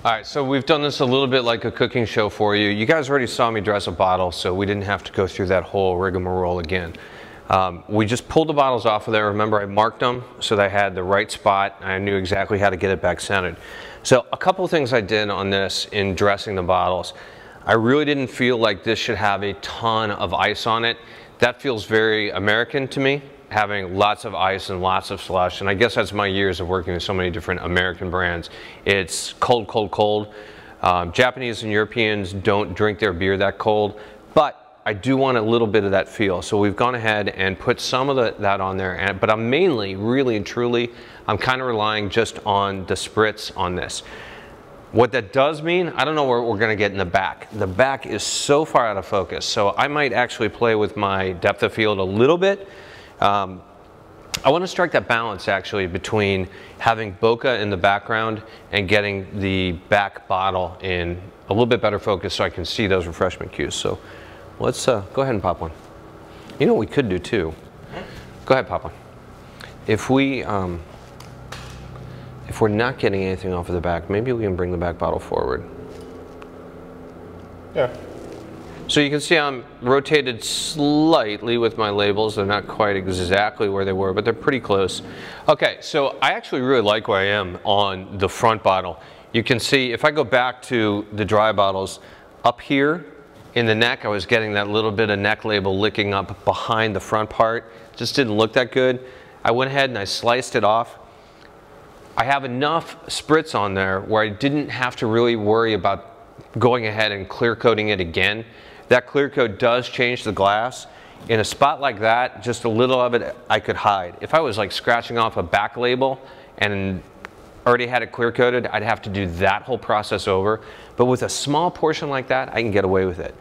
All right, so we've done this a little bit like a cooking show for you. You guys already saw me dress a bottle, so we didn't have to go through that whole rigmarole again. We just pulled the bottles off of there. Remember, I marked them so they had the right spot. I knew exactly how to get it back centered. So a couple of things I did on this in dressing the bottles. I really didn't feel like this should have a ton of ice on it. That feels very American to me, having lots of ice and lots of slush, and I guess that's my years of working with so many different American brands. It's cold, cold, cold. Japanese and Europeans don't drink their beer that cold, but I do want a little bit of that feel. So we've gone ahead and put some of that on there, but I'm mainly, really and truly, I'm kind of relying just on the spritz on this. What that does mean, I don't know where we're gonna get in the back. The back is so far out of focus, so I might actually play with my depth of field a little bit. I want to strike that balance actually between having bokeh in the background and getting the back bottle in a little bit better focus so I can see those refreshment cues. So let's go ahead and pop one. You know what we could do too? Go ahead, pop one. If we're not getting anything off of the back, maybe we can bring the back bottle forward. Yeah. So you can see I'm rotated slightly with my labels. They're not quite exactly where they were, but they're pretty close. Okay, so I actually really like where I am on the front bottle. You can see if I go back to the dry bottles, up here in the neck, I was getting that little bit of neck label licking up behind the front part. Just didn't look that good. I went ahead and I sliced it off. I have enough spritz on there where I didn't have to really worry about going ahead and clear coating it again. That clear coat does change the glass. In a spot like that, just a little of it I could hide. If I was like scratching off a back label and already had it clear coated, I'd have to do that whole process over. But with a small portion like that, I can get away with it.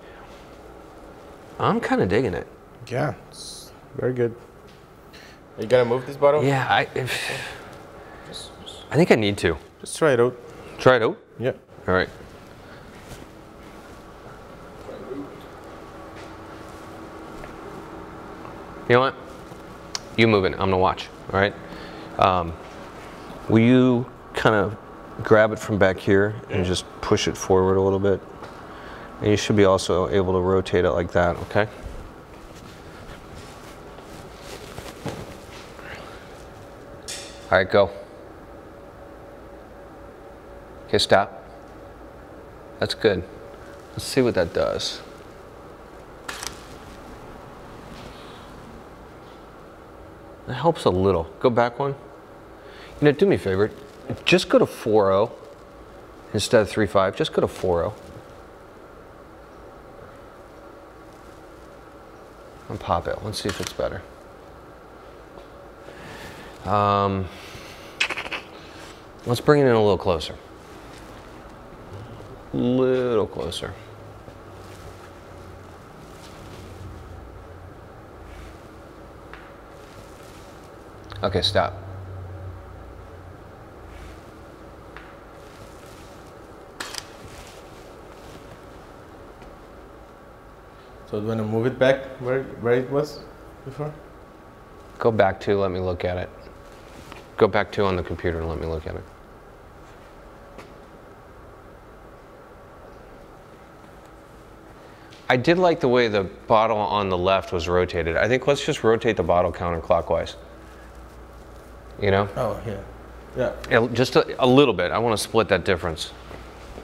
I'm kind of digging it. Yeah, it's very good. Are you gonna move this bottle? Yeah, I think I need to. Just try it out. Try it out? Yeah. All right. You know what? You move it. I'm gonna watch. All right. Will you kind of grab it from back here and just push it forward a little bit? And you should be also able to rotate it like that. Okay. All right, go. Okay, stop. That's good. Let's see what that does. That helps a little. Go back one. You know, do me a favor. Just go to 4.0 instead of 3.5. Just go to 4.0. And pop it. Let's see if it's better. Let's bring it in a little closer. Little closer. Okay, stop. So do you want to move it back where it was before? Go back to, let me look at it. Go back to on the computer and let me look at it. I did like the way the bottle on the left was rotated. I think let's just rotate the bottle counterclockwise. You know? Oh, yeah. Yeah. Just a little bit. I want to split that difference.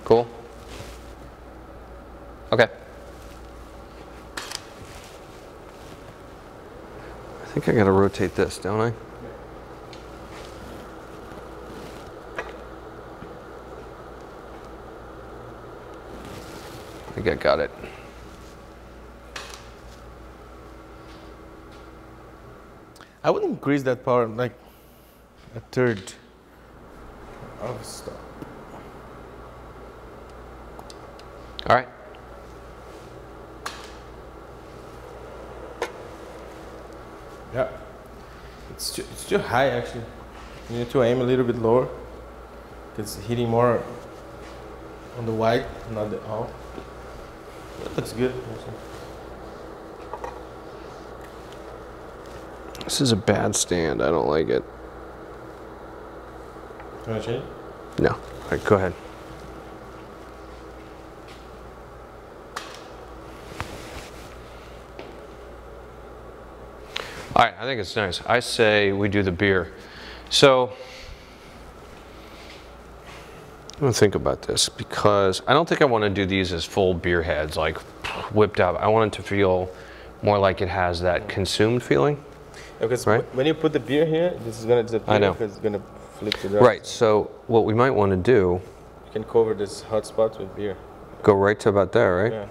Cool? Okay. I think I got to rotate this, don't I? I think I got it. I would increase that power like a third of stuff. All right. Yeah. It's too high actually. You need to aim a little bit lower. It's hitting more on the white, not the all. That looks good also. This is a bad stand. I don't like it. You want to change? No. All right, go ahead. All right, I think it's nice. I say we do the beer. So I'm gonna think about this because I don't think I want to do these as full beer heads, like whipped up. I want it to feel more like it has that consumed feeling. Because right? when you put the beer here, this is gonna disappear. I know. Because it's gonna flip to the right. So what we might want to do, you can cover this hot spot with beer. Go right to about there, right? Yeah.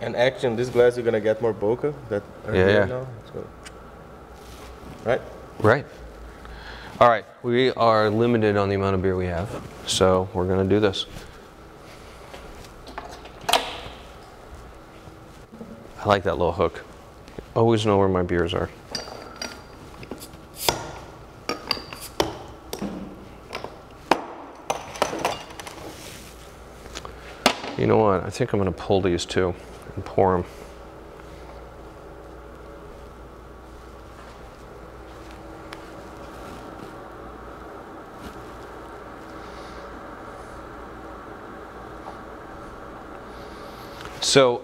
And actually, in this glass, you're gonna get more bokeh that are here now. So, right. Right. All right. We are limited on the amount of beer we have, so we're gonna do this. I like that little hook. Always know where my beers are. You know what? I think I'm going to pull these two and pour them. So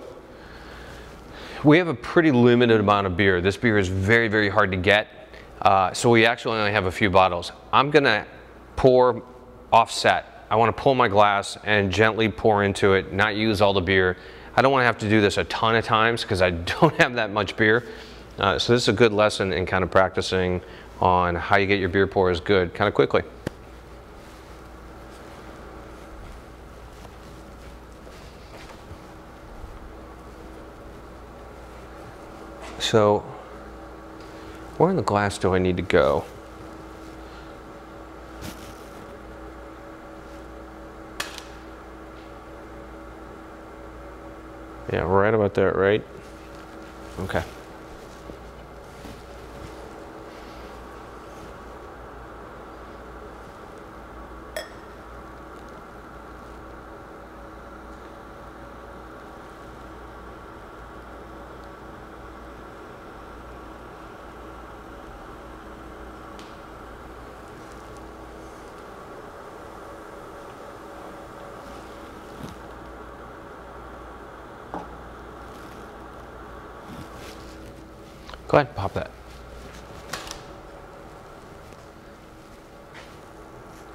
we have a pretty limited amount of beer. This beer is very, very hard to get. So we actually only have a few bottles. I'm gonna pour offset. I wanna pull my glass and gently pour into it, not use all the beer. I don't wanna have to do this a ton of times because I don't have that much beer. So this is a good lesson in kind of practicing on how you get your beer pours good kind of quickly. So, where in the glass do I need to go? Yeah, right about there, right? Okay. Go ahead, pop that.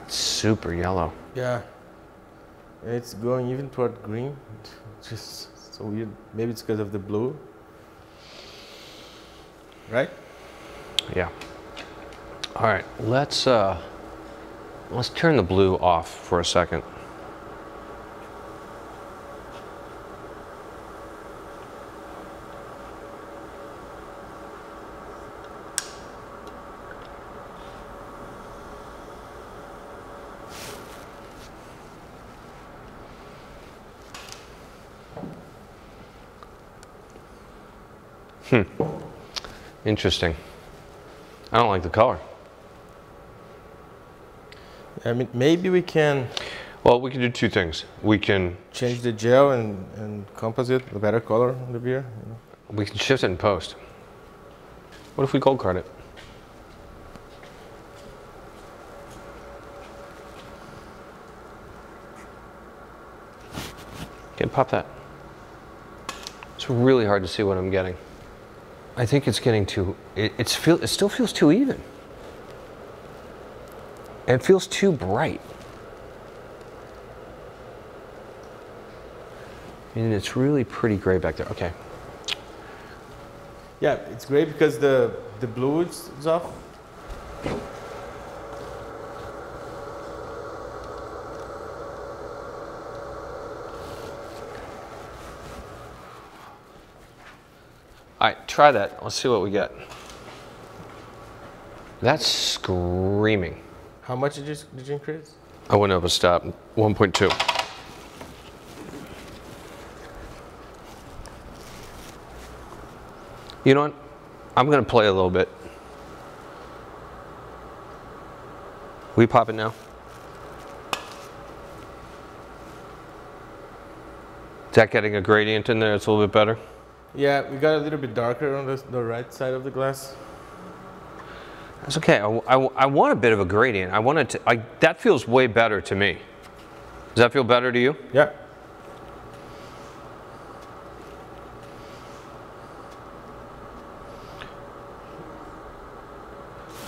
It's super yellow. Yeah. It's going even toward green. It's just so weird. Maybe it's because of the blue. Right? Yeah. All right, let's turn the blue off for a second. Interesting. I don't like the color. I mean, maybe we can. Well, we can do two things. We can change the gel and composite, a better color on the beer. You know? We can shift it in post. What if we cold card it? Okay, pop that. It's really hard to see what I'm getting. I think it's getting too, it still feels too even. And it feels too bright. And it's really pretty gray back there. Okay. Yeah, it's great because the blue is off. All right, try that. Let's see what we get. That's screaming. How much did you increase? I went up a stop, 1.2. You know what? I'm gonna play a little bit. We pop it now? Is that getting a gradient in there? It's a little bit better? Yeah, we got a little bit darker on the right side of the glass. That's okay. I want a bit of a gradient. I want it to, that feels way better to me. Does that feel better to you? Yeah.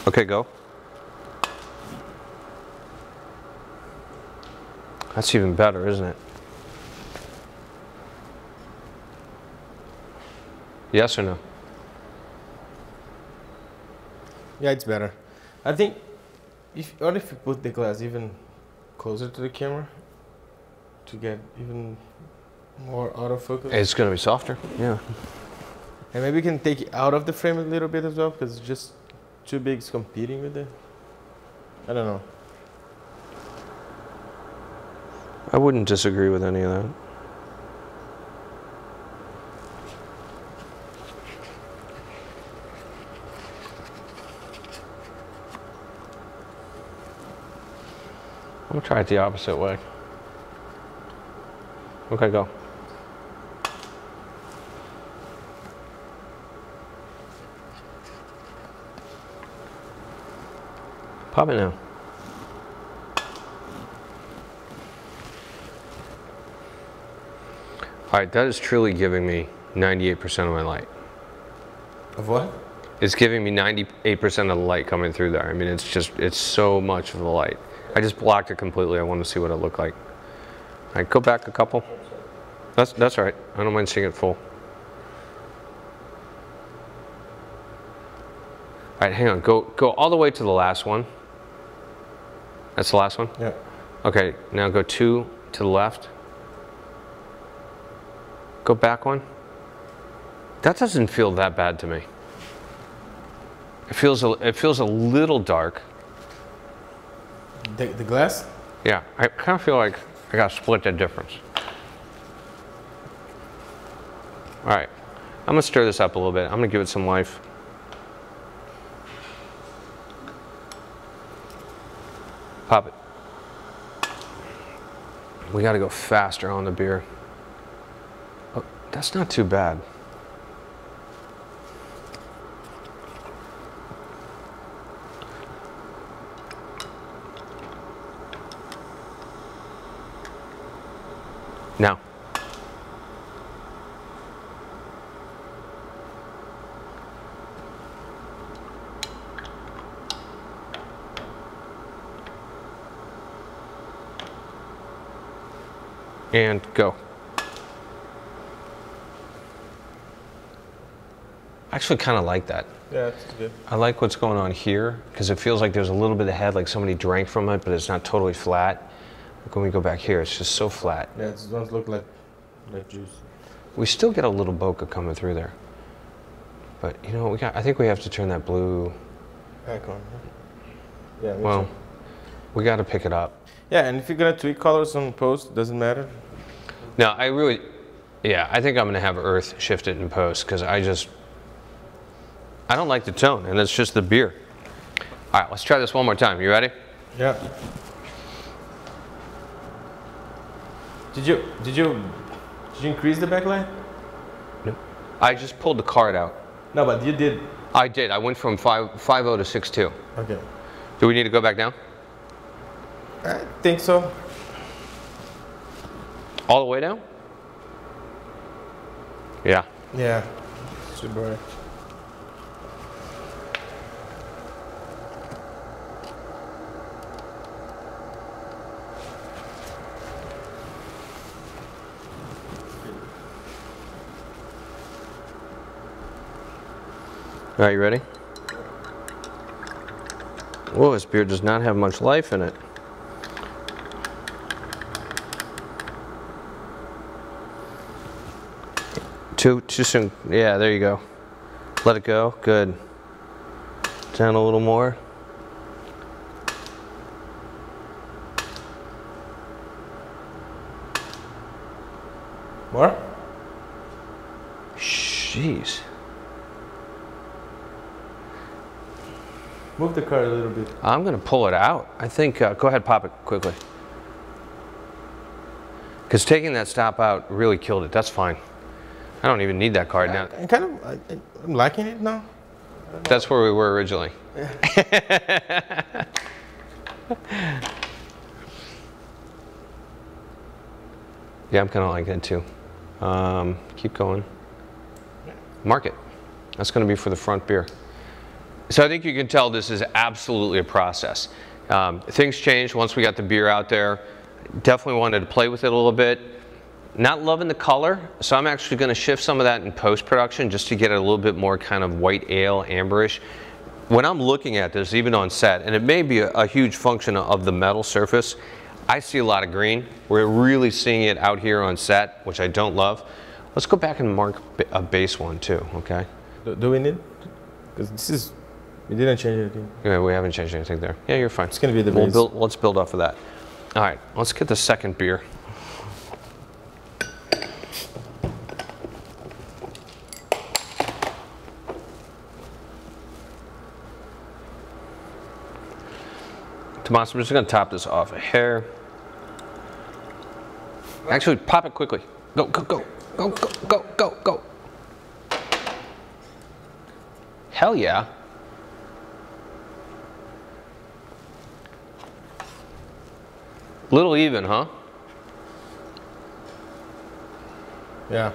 Okay, go. That's even better, isn't it? Yes or no? Yeah, it's better. I think what if you put the glass even closer to the camera to get even more autofocus? It's gonna be softer, yeah. And maybe we can take it out of the frame a little bit as well, because it's just too big, it's competing with it. I don't know. I wouldn't disagree with any of that. I'm gonna try it the opposite way. Okay, go. Pop it now. All right, that is truly giving me 98% of my light. Of what? It's giving me 98% of the light coming through there. I mean, it's so much of the light. I just blocked it completely. I wanted to see what it looked like. All right, go back a couple. That's all right. I don't mind seeing it full. All right, hang on. Go all the way to the last one. That's the last one? Yeah. Okay, now go 2 to the left. Go back one. That doesn't feel that bad to me. It feels a little dark. The glass? Yeah, I kind of feel like I got to split that difference. All right, I'm gonna stir this up a little bit. I'm gonna give it some life. Pop it. We got to go faster on the beer. Oh, that's not too bad. Now. And go. I actually kind of like that. Yeah, it's good. I like what's going on here because it feels like there's a little bit of head, like somebody drank from it, but it's not totally flat. Like when we go back here, it's just so flat. Yeah, it doesn't look like juice. We still get a little bokeh coming through there. But you know, I think we have to turn that blue back on. Yeah. Well, we got to pick it up. Yeah, and if you're gonna tweak colors on post, doesn't matter. No, I think I'm gonna have Earth shift it in post because I don't like the tone, and it's just the beer. All right, let's try this one more time. You ready? Yeah. Did you increase the backlight? No. I just pulled the card out. No, but you did. I did. I went from 5.0 to 6.2. Okay. Do we need to go back down? I think so. All the way down? Yeah. Yeah. Super bright. All right, you ready? Whoa, this beer does not have much life in it. Too soon. Yeah, there you go. Let it go. Good. Down a little more. More? Jeez. Move the card a little bit. I'm gonna pull it out. I think, go ahead, pop it quickly. Because taking that stop out really killed it. That's fine. I don't even need that card now. I'm liking it now. That's where we were originally. Yeah. Yeah, I'm kind of liking it too. Keep going. Mark it. That's going to be for the front beer. So I think you can tell this is absolutely a process. Things changed once we got the beer out there. Definitely wanted to play with it a little bit. Not loving the color, so I'm actually going to shift some of that in post-production just to get it a little bit more kind of white ale, amberish. When I'm looking at this, even on set, and it may be a huge function of the metal surface, I see a lot of green. We're really seeing it out here on set, which I don't love. Let's go back and mark a base one too, okay? Do we need? Because this is, we didn't change anything. Yeah, we haven't changed anything there. Yeah, you're fine. It's going to be the base. Let's build off of that. All right, let's get the second beer. Tomas, I'm just going to top this off a hair. Actually, pop it quickly. Go, go, go, go, go, go, go, go. Hell yeah. Little even, huh? Yeah.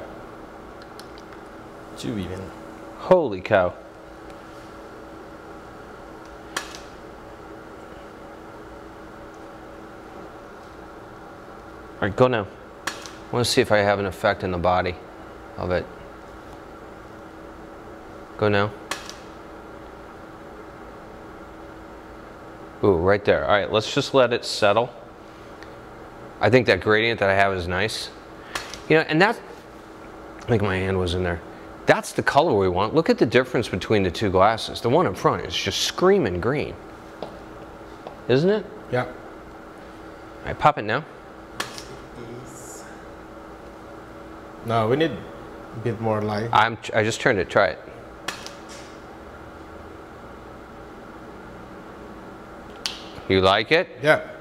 Too even. Holy cow. All right, go now. I want to see if I have an effect in the body of it. Go now. Ooh, right there. All right, let's just let it settle. I think that gradient that I have is nice. You know, and that, I think my hand was in there. That's the color we want. Look at the difference between the two glasses. The one in front is just screaming green. Isn't it? Yeah. All right, pop it now. No, we need a bit more light. I just turned it, try it. You like it? Yeah.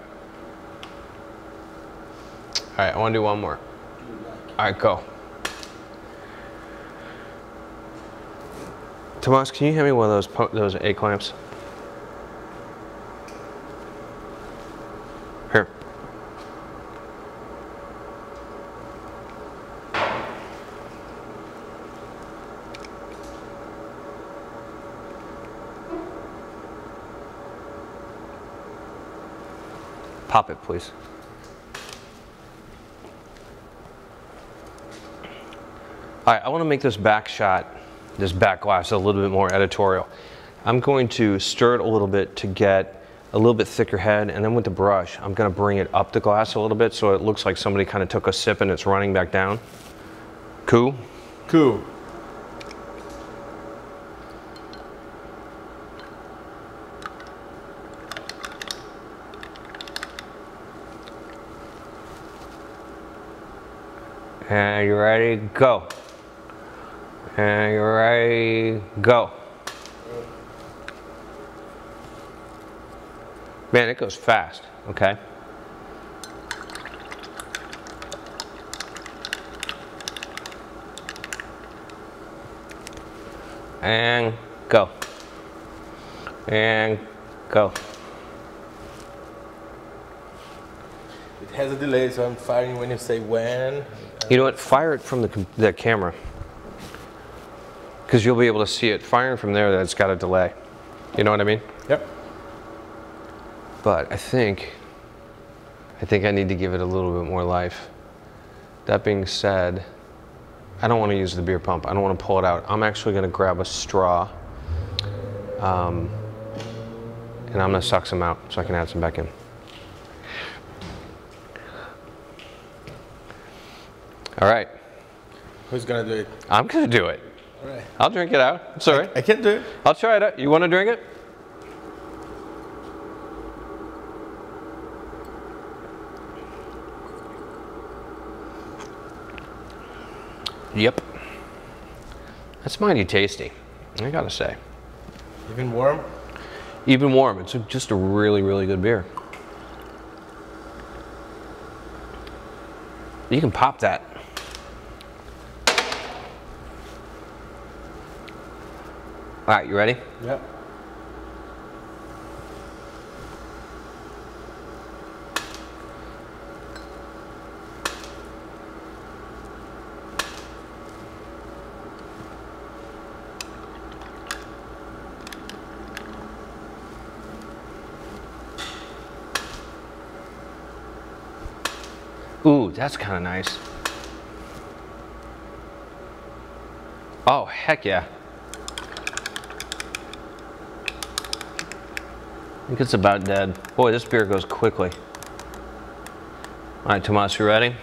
All right, I want to do one more. All right, go. Tomas, can you hand me one of those A clamps? Here. Pop it, please. All right, I want to make this back shot, this back glass, a little bit more editorial. I'm going to stir it a little bit to get a little bit thicker head, and then with the brush, I'm going to bring it up the glass a little bit so it looks like somebody kind of took a sip and it's running back down. Cool? Cool. And you ready? Go. And you ready? Go. Man, it goes fast, okay? And go. And go. It has a delay, so I'm firing when you say when. You know what? Fire it from the camera. Because you'll be able to see it. Firing from there, that's got a delay. You know what I mean? Yep. But I think I need to give it a little bit more life. That being said, I don't want to use the beer pump. I don't want to pull it out. I'm actually going to grab a straw. And I'm going to suck some out so I can add some back in. All right. Who's gonna do it? I'm gonna do it. All right. I'll drink it out. It's all right. I can't do it. I'll try it out. You want to drink it? Yep. That's mighty tasty, I gotta say. Even warm? Even warm. It's just a really, really good beer. You can pop that. All right, you ready? Yep. Ooh, that's kind of nice. Oh, heck yeah. I think it's about dead. Boy, this beer goes quickly. All right, Tomas, you ready?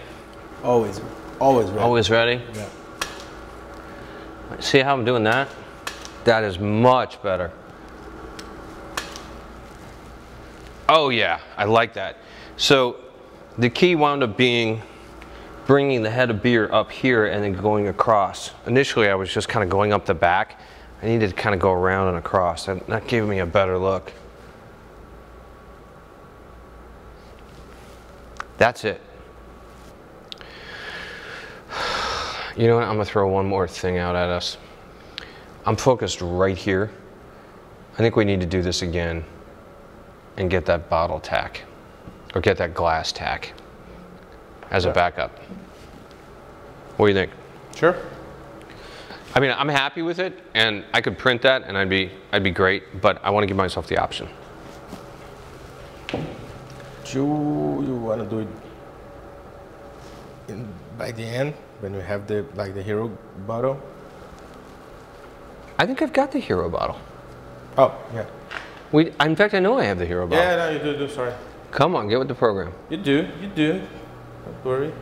Always, always ready. Always ready? Yeah. See how I'm doing that? That is much better. Oh yeah, I like that. So the key wound up being bringing the head of beer up here and then going across. Initially I was just kind of going up the back. I needed to kind of go around and across. That gave me a better look. That's it. You know what, I'm gonna throw one more thing out at us. I'm focused right here. I think we need to do this again and get that bottle tack, or get that glass tack as a backup. What do you think? Sure. I mean, I'm happy with it, and I could print that, and I'd be great, but I want to give myself the option. You want to do it by the end when you have the hero bottle? I think I've got the hero bottle. Oh yeah. In fact, I know I have the hero bottle. Yeah, no, you do. Sorry. Come on, get with the program. You do. Don't worry.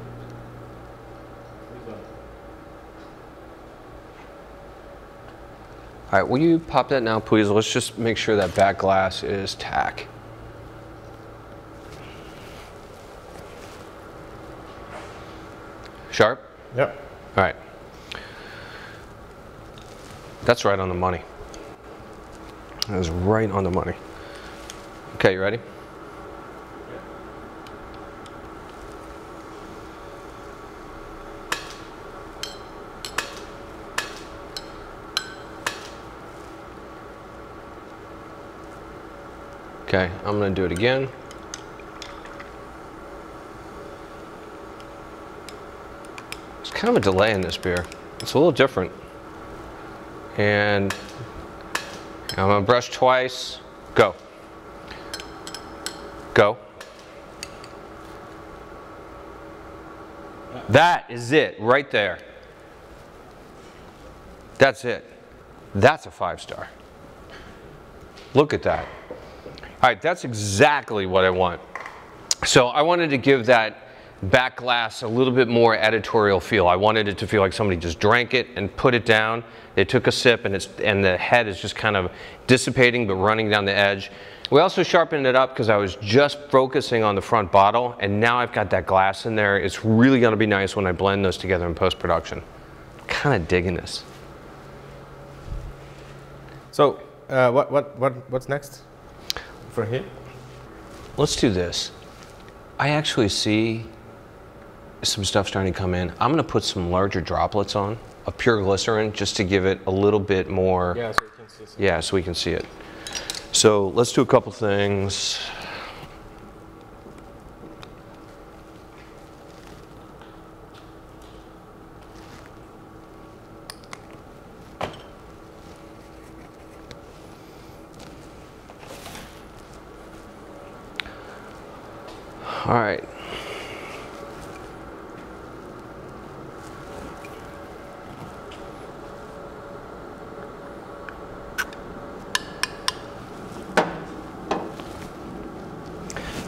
All right, will you pop that now, please? Let's just make sure that back glass is tack. Sharp? Yep. All right. That's right on the money. That was right on the money. Okay, you ready? Okay, I'm gonna do it again. There's kind of a delay in this beer. It's a little different. And I'm gonna brush twice. Go. Go. That is it, right there. That's it. That's a 5-star. Look at that. All right, that's exactly what I want. So I wanted to give that back glass a little bit more editorial feel. I wanted it to feel like somebody just drank it and put it down. They took a sip and the head is just kind of dissipating but running down the edge. We also sharpened it up because I was just focusing on the front bottle, and now I've got that glass in there. It's really gonna be nice when I blend those together in post-production. Kind of digging this. So what's next for here? Let's do this. I actually see some stuff starting to come in. I'm gonna put some larger droplets on of pure glycerin just to give it a little bit more. Yeah, so we can see something. Yeah, so we can see it. So let's do a couple things. All right.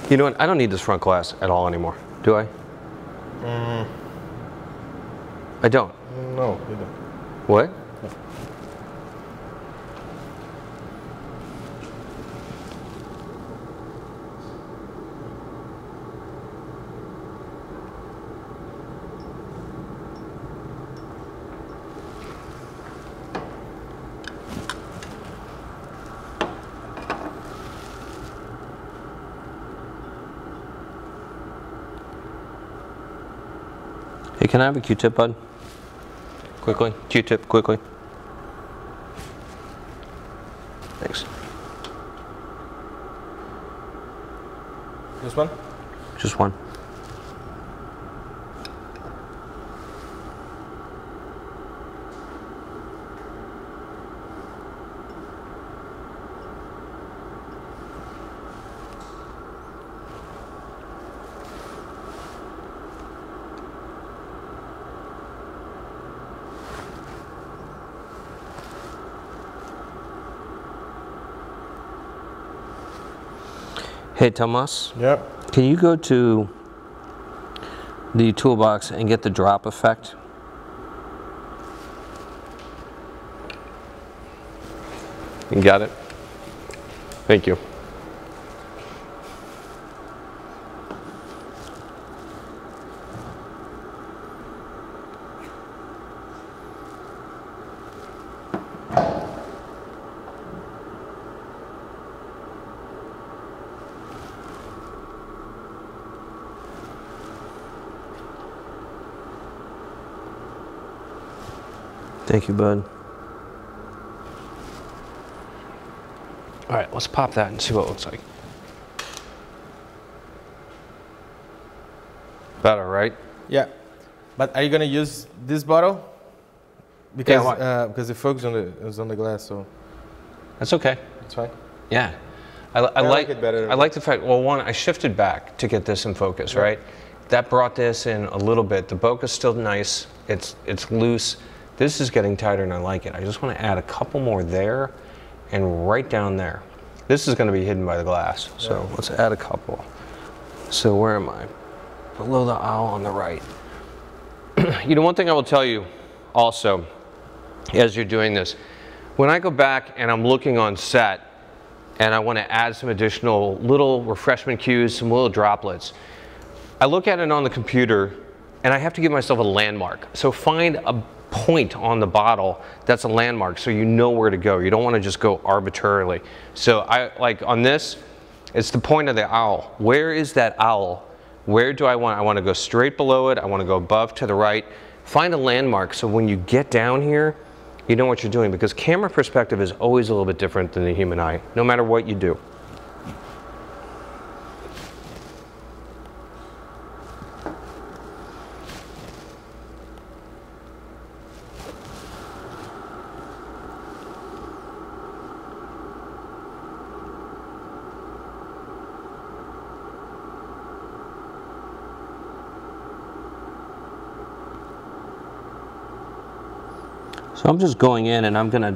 You know what? I don't need this front glass at all anymore, do I? I don't. No, you don't. What? No. Hey, can I have a Q-tip, bud? Quickly. Q-tip, quickly. Thanks. This one? Just one. Hey, Tomas. Yep. Can you go to the toolbox and get the drop effect? You got it? Thank you. Thank you, bud. All right, let's pop that and see what it looks like. Better, right? Yeah. But are you gonna use this bottle? Because because the focus is on the glass, so That's okay. it's fine. Yeah. I like it better. I like the fact, well, one, I shifted back to get this in focus, right? That brought this in a little bit. The bokeh's still nice. It's loose. This is getting tighter and I like it. I just want to add a couple more there and right down there. This is going to be hidden by the glass, so let's add a couple. So where am I? Below the owl on the right. You know, one thing I will tell you also as you're doing this, when I go back and I'm looking on set and I want to add some additional little refreshment cues, some little droplets, I look at it on the computer and I have to give myself a landmark. So find a point on the bottle that's a landmark so you know where to go. You don't want to just go arbitrarily. So I like on this, it's the point of the owl. Where is that owl? Where do I want to go straight below it. I want to go above to the right. Find a landmark so when you get down here, you know what you're doing, because camera perspective is always a little bit different than the human eye, no matter what you do. So I'm just going in and I'm going to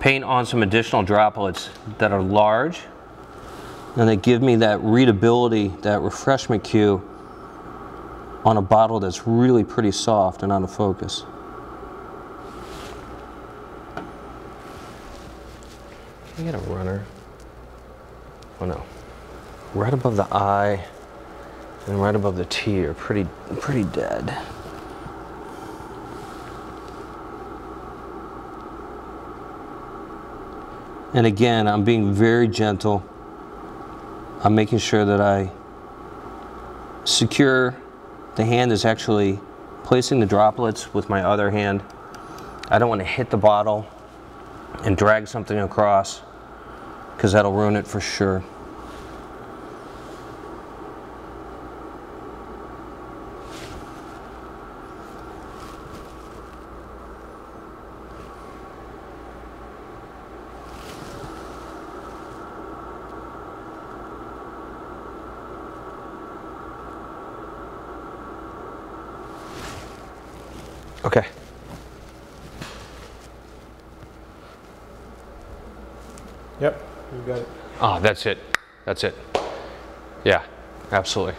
paint on some additional droplets that are large and they give me that readability, that refreshment cue on a bottle that's really pretty soft and out of focus. Can I get a runner? Oh no. Right above the eye and right above the T are pretty dead. And again, I'm being very gentle. I'm making sure that I secure the hand is actually placing the droplets with my other hand. I don't want to hit the bottle and drag something across because that'll ruin it for sure. Okay. Yep, you got it. Ah, that's it. That's it. Yeah, absolutely.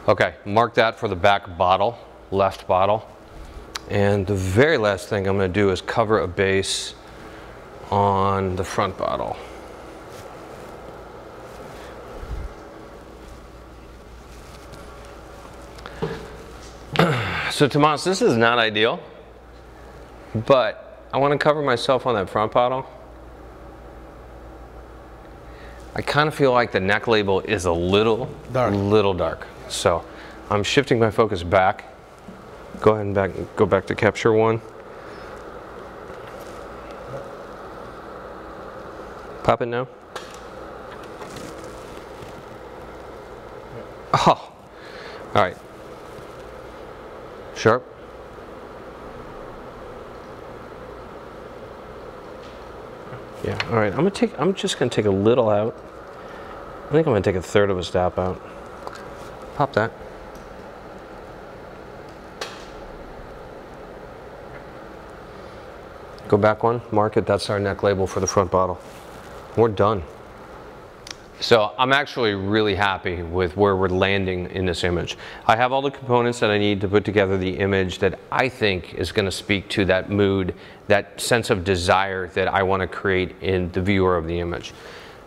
Okay, mark that for the back bottle, left bottle. And the very last thing I'm going to do is cover a base on the front bottle. So Tomas, this is not ideal, but I want to cover myself on that front bottle. I kind of feel like the neck label is a little dark. So I'm shifting my focus back. Go ahead and go back to capture one. Pop it now. Oh, all right. Sharp. Yeah, all right, I'm just gonna take a little out. I think I'm gonna take a third of a stop out. Pop that. Go back one, mark it, that's our neck label for the front bottle. We're done. So I'm actually really happy with where we're landing in this image. I have all the components that I need to put together the image that I think is going to speak to that mood, that sense of desire that I want to create in the viewer of the image.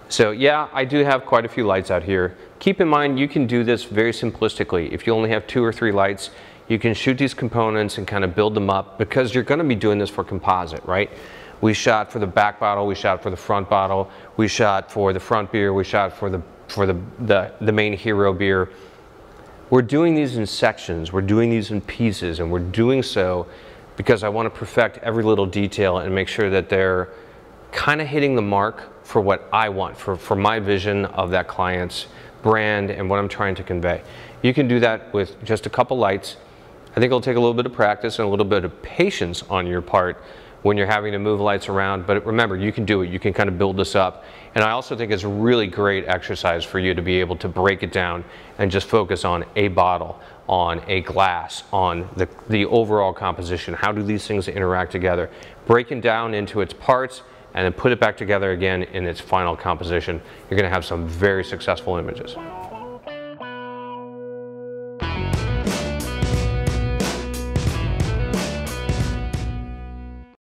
So yeah, I do have quite a few lights out here. Keep in mind, you can do this very simplistically. If you only have 2 or 3 lights, you can shoot these components and kind of build them up, because you're going to be doing this for composite, right? We shot for the back bottle, we shot for the front bottle, we shot for the front beer, we shot for the main hero beer. We're doing these in sections, we're doing these in pieces, and we're doing so because I want to perfect every little detail and make sure that they're kind of hitting the mark for what I want, for my vision of that client's brand and what I'm trying to convey. You can do that with just a couple lights. I think it'll take a little bit of practice and a little bit of patience on your part when you're having to move lights around, but remember, you can do it. You can kind of build this up. And I also think it's a really great exercise for you to be able to break it down and just focus on a bottle, on a glass, on the overall composition. How do these things interact together? Break it down into its parts and then put it back together again in its final composition. You're going to have some very successful images.